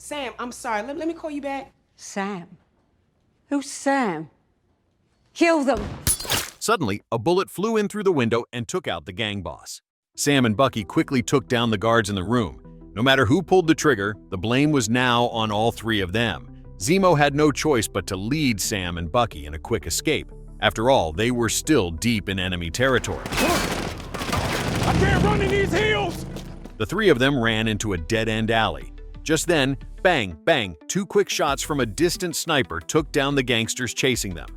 Sam, I'm sorry. Let me call you back. Sam? Who's Sam? Kill them! Suddenly, a bullet flew in through the window and took out the gang boss. Sam and Bucky quickly took down the guards in the room. No matter who pulled the trigger, the blame was now on all three of them. Zemo had no choice but to lead Sam and Bucky in a quick escape. After all, they were still deep in enemy territory. I can't run in these hills! The three of them ran into a dead-end alley. Just then, bang, bang, two quick shots from a distant sniper took down the gangsters chasing them.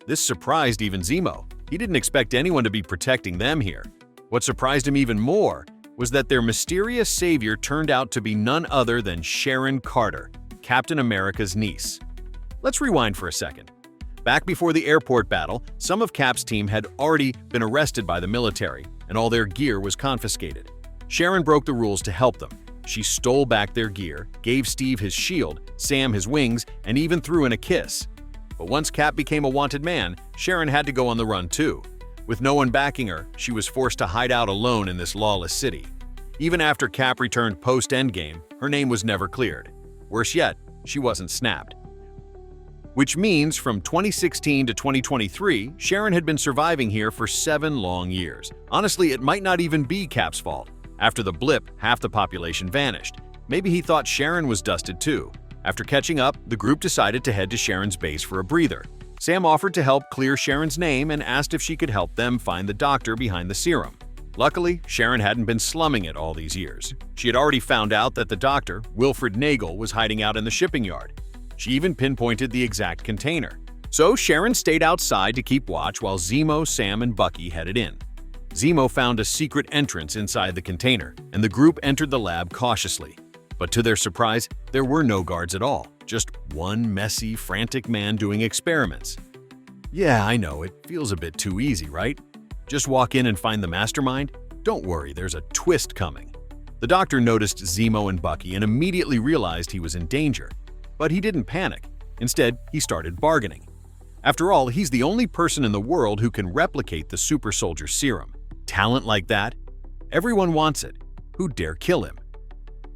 This surprised even Zemo. He didn't expect anyone to be protecting them here. What surprised him even more was that their mysterious savior turned out to be none other than Sharon Carter, Captain America's niece. Let's rewind for a second. Back before the airport battle, some of Cap's team had already been arrested by the military, and all their gear was confiscated. Sharon broke the rules to help them. She stole back their gear, gave Steve his shield, Sam his wings, and even threw in a kiss. But once Cap became a wanted man, Sharon had to go on the run too. With no one backing her, she was forced to hide out alone in this lawless city. Even after Cap returned post-Endgame, her name was never cleared. Worse yet, she wasn't snapped. Which means from 2016 to 2023, Sharon had been surviving here for 7 long years. Honestly, it might not even be Cap's fault. After the blip, half the population vanished. Maybe he thought Sharon was dusted too. After catching up, the group decided to head to Sharon's base for a breather. Sam offered to help clear Sharon's name and asked if she could help them find the doctor behind the serum. Luckily, Sharon hadn't been slumming it all these years. She had already found out that the doctor, Wilfred Nagel, was hiding out in the shipping yard. She even pinpointed the exact container. So Sharon stayed outside to keep watch while Zemo, Sam, and Bucky headed in. Zemo found a secret entrance inside the container, and the group entered the lab cautiously. But to their surprise, there were no guards at all, just one messy, frantic man doing experiments. Yeah, I know, it feels a bit too easy, right? Just walk in and find the mastermind? Don't worry, there's a twist coming. The doctor noticed Zemo and Bucky and immediately realized he was in danger. But he didn't panic. Instead, he started bargaining. After all, he's the only person in the world who can replicate the super soldier serum. Talent like that? Everyone wants it. Who'd dare kill him?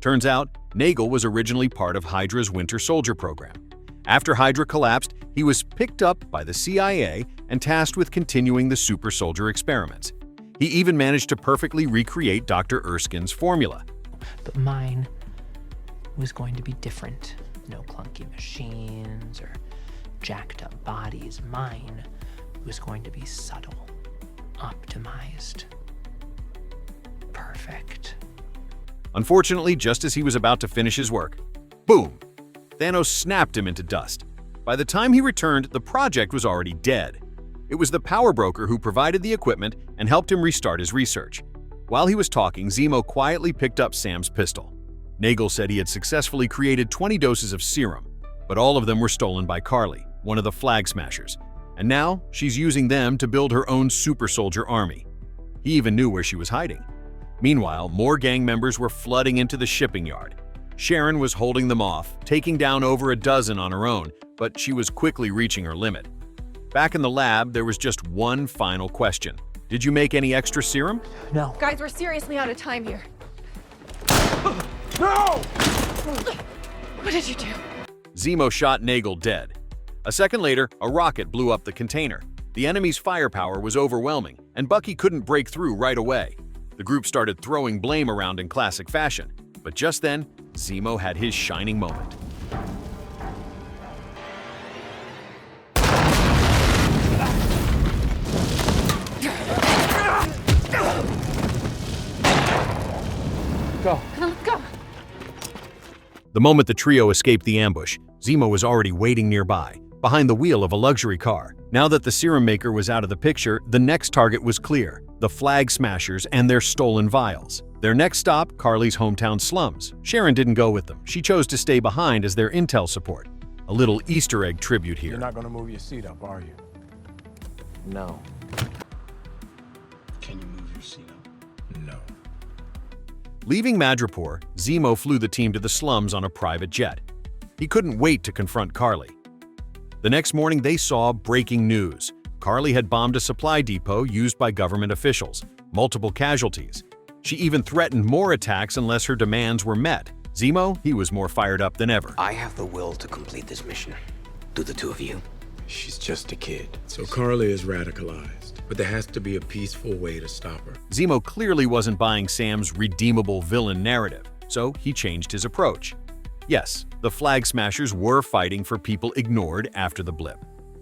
Turns out, Nagel was originally part of Hydra's Winter Soldier program. After Hydra collapsed, he was picked up by the CIA and tasked with continuing the super soldier experiments. He even managed to perfectly recreate Dr. Erskine's formula. But mine was going to be different. No clunky machines or jacked up bodies. Mine was going to be subtle, optimized, perfect. Unfortunately, just as he was about to finish his work, boom! Thanos snapped him into dust. By the time he returned, the project was already dead. It was the power broker who provided the equipment and helped him restart his research. While he was talking, Zemo quietly picked up Sam's pistol. Nagel said he had successfully created 20 doses of serum, but all of them were stolen by Carly, one of the Flag Smashers, and now she's using them to build her own super soldier army. He even knew where she was hiding. Meanwhile, more gang members were flooding into the shipping yard. Sharon was holding them off, taking down over a dozen on her own, but she was quickly reaching her limit. Back in the lab, there was just one final question. Did you make any extra serum? No. Guys, we're seriously out of time here. No! What did you do? Zemo shot Nagel dead. A second later, a rocket blew up the container. The enemy's firepower was overwhelming, and Bucky couldn't break through right away. The group started throwing blame around in classic fashion, but just then, Zemo had his shining moment. Go. Come on, let's go. The moment the trio escaped the ambush, Zemo was already waiting nearby, behind the wheel of a luxury car. Now that the serum maker was out of the picture, the next target was clear: the Flag Smashers and their stolen vials. Their next stop, Carly's hometown slums. Sharon didn't go with them. She chose to stay behind as their intel support. A little Easter egg tribute here. You're not gonna move your seat up, are you? No. Can you move your seat up? No. Leaving Madripoor, Zemo flew the team to the slums on a private jet. He couldn't wait to confront Carly. The next morning, they saw breaking news. Carly had bombed a supply depot used by government officials. Multiple casualties. She even threatened more attacks unless her demands were met. Zemo, he was more fired up than ever. I have the will to complete this mission. Do the two of you? She's just a kid. So Carly is radicalized, but there has to be a peaceful way to stop her. Zemo clearly wasn't buying Sam's redeemable villain narrative, so he changed his approach. Yes, the Flag Smashers were fighting for people ignored after the blip.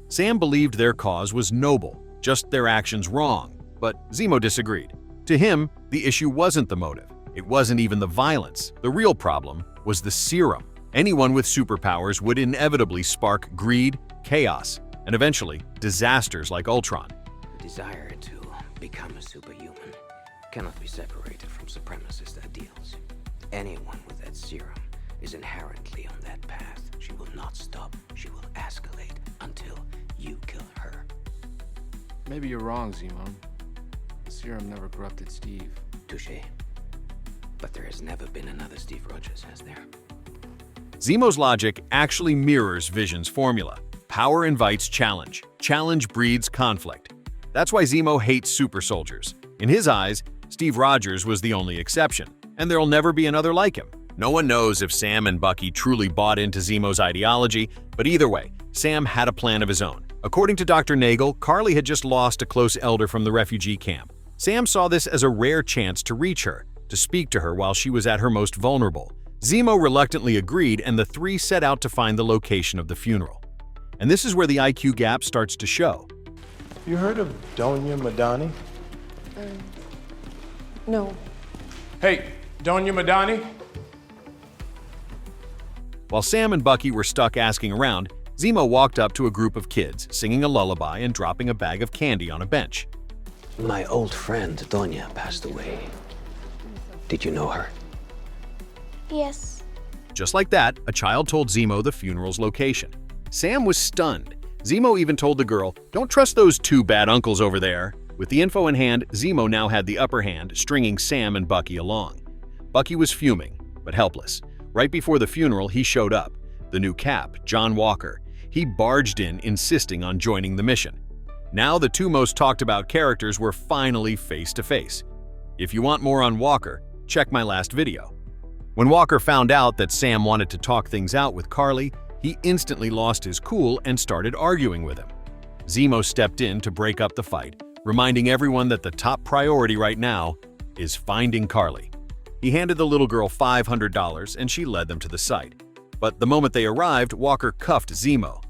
Sam believed their cause was noble, just their actions wrong, but Zemo disagreed. To him, the issue wasn't the motive. It wasn't even the violence. The real problem was the serum. Anyone with superpowers would inevitably spark greed, chaos, and eventually disasters like Ultron. The desire to become a superhuman cannot be separated from supremacist ideals. Anyone with that serum is inherently on that path. She will not stop. She will escalate until you kill her. Maybe you're wrong, Zemo. The serum never corrupted Steve. Touché. But there has never been another Steve Rogers, has there? Zemo's logic actually mirrors Vision's formula. Power invites challenge. Challenge breeds conflict. That's why Zemo hates super soldiers. In his eyes, Steve Rogers was the only exception, and there'll never be another like him. No one knows if Sam and Bucky truly bought into Zemo's ideology, but either way, Sam had a plan of his own. According to Dr. Nagel, Carly had just lost a close elder from the refugee camp. Sam saw this as a rare chance to reach her, to speak to her while she was at her most vulnerable. Zemo reluctantly agreed, and the three set out to find the location of the funeral. And this is where the IQ gap starts to show. You heard of Doña Madani? No. Hey, Doña Madani? While Sam and Bucky were stuck asking around, Zemo walked up to a group of kids, singing a lullaby and dropping a bag of candy on a bench. My old friend, Doña, passed away. Did you know her? Yes. Just like that, a child told Zemo the funeral's location. Sam was stunned. Zemo even told the girl, "Don't trust those two bad uncles over there." With the info in hand, Zemo now had the upper hand, stringing Sam and Bucky along. Bucky was fuming, but helpless. Right before the funeral, he showed up. The new Cap, John Walker. He barged in, insisting on joining the mission. Now the two most talked about characters were finally face to face. If you want more on Walker, check my last video. When Walker found out that Sam wanted to talk things out with Carly, he instantly lost his cool and started arguing with him. Zemo stepped in to break up the fight, reminding everyone that the top priority right now is finding Carly. He handed the little girl $500 and she led them to the site. But the moment they arrived, Walker cuffed Zemo.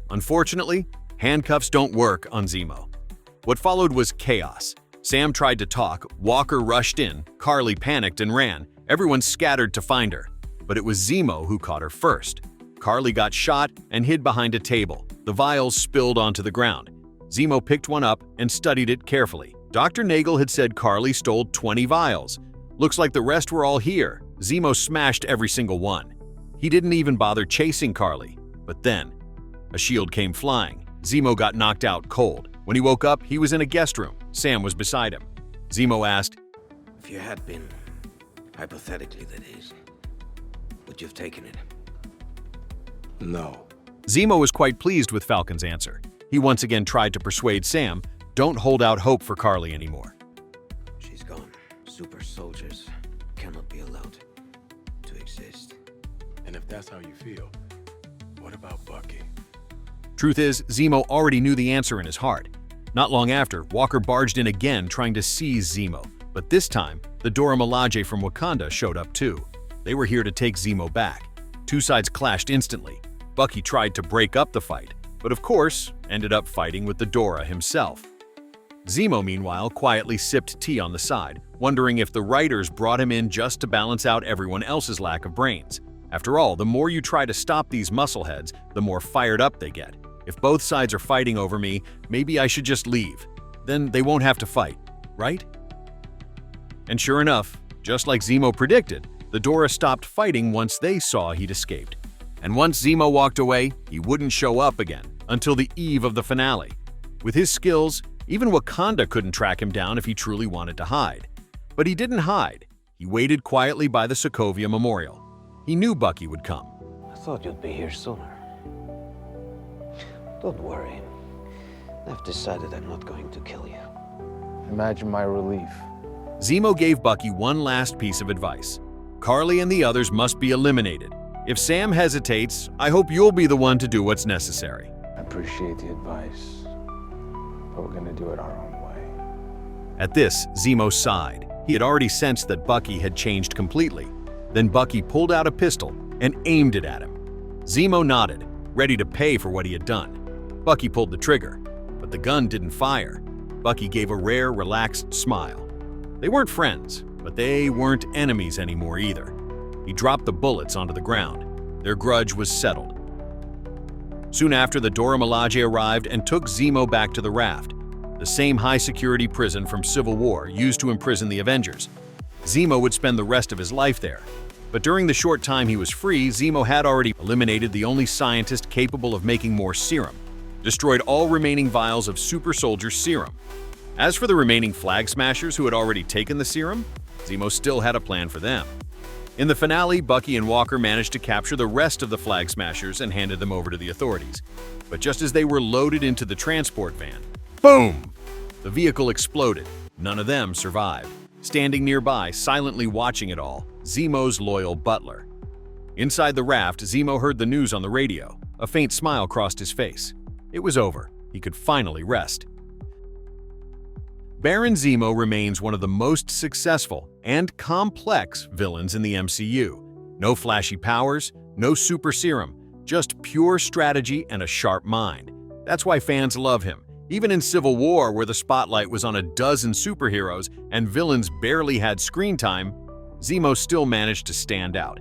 Unfortunately, handcuffs don't work on Zemo. What followed was chaos. Sam tried to talk, Walker rushed in, Carly panicked and ran. Everyone scattered to find her, but it was Zemo who caught her first. Carly got shot and hid behind a table. The vials spilled onto the ground. Zemo picked one up and studied it carefully. Dr. Nagel had said Carly stole 20 vials. Looks like the rest were all here. Zemo smashed every single one. He didn't even bother chasing Carly. But then, a shield came flying. Zemo got knocked out cold. When he woke up, he was in a guest room. Sam was beside him. Zemo asked, If you had been, hypothetically that is, would you have taken it? No. Zemo was quite pleased with Falcon's answer. He once again tried to persuade Sam, don't hold out hope for Carly anymore. She's gone. Super soldiers cannot be allowed to exist. And if that's how you feel, what about Bucky? Truth is, Zemo already knew the answer in his heart. Not long after, Walker barged in again trying to seize Zemo. But this time, the Dora Milaje from Wakanda showed up too. They were here to take Zemo back. Two sides clashed instantly. Bucky tried to break up the fight, but of course, ended up fighting with the Dora himself. Zemo, meanwhile, quietly sipped tea on the side, wondering if the writers brought him in just to balance out everyone else's lack of brains. After all, the more you try to stop these muscleheads, the more fired up they get. If both sides are fighting over me, maybe I should just leave. Then they won't have to fight, right? And sure enough, just like Zemo predicted, the Dora stopped fighting once they saw he'd escaped. And once Zemo walked away, he wouldn't show up again until the eve of the finale. With his skills, even Wakanda couldn't track him down if he truly wanted to hide. But he didn't hide. He waited quietly by the Sokovia Memorial. He knew Bucky would come. I thought you'd be here sooner. Don't worry. I've decided I'm not going to kill you. Imagine my relief. Zemo gave Bucky one last piece of advice. Carly and the others must be eliminated. If Sam hesitates, I hope you'll be the one to do what's necessary. I appreciate the advice, but we're gonna do it our own way. At this, Zemo sighed. He had already sensed that Bucky had changed completely. Then Bucky pulled out a pistol and aimed it at him. Zemo nodded, ready to pay for what he had done. Bucky pulled the trigger, but the gun didn't fire. Bucky gave a rare, relaxed smile. They weren't friends, but they weren't enemies anymore either. He dropped the bullets onto the ground. Their grudge was settled. Soon after, the Dora Milaje arrived and took Zemo back to the raft, the same high-security prison from Civil War used to imprison the Avengers. Zemo would spend the rest of his life there. But during the short time he was free, Zemo had already eliminated the only scientist capable of making more serum, destroyed all remaining vials of super soldier serum. As for the remaining Flag Smashers who had already taken the serum, Zemo still had a plan for them. In the finale, Bucky and Walker managed to capture the rest of the Flag Smashers and handed them over to the authorities. But just as they were loaded into the transport van, boom! The vehicle exploded. None of them survived. Standing nearby, silently watching it all, Zemo's loyal butler. Inside the raft, Zemo heard the news on the radio. A faint smile crossed his face. It was over. He could finally rest. Baron Zemo remains one of the most successful and complex villains in the MCU. No flashy powers, no super serum, just pure strategy and a sharp mind. That's why fans love him. Even in Civil War, where the spotlight was on a dozen superheroes and villains barely had screen time, Zemo still managed to stand out.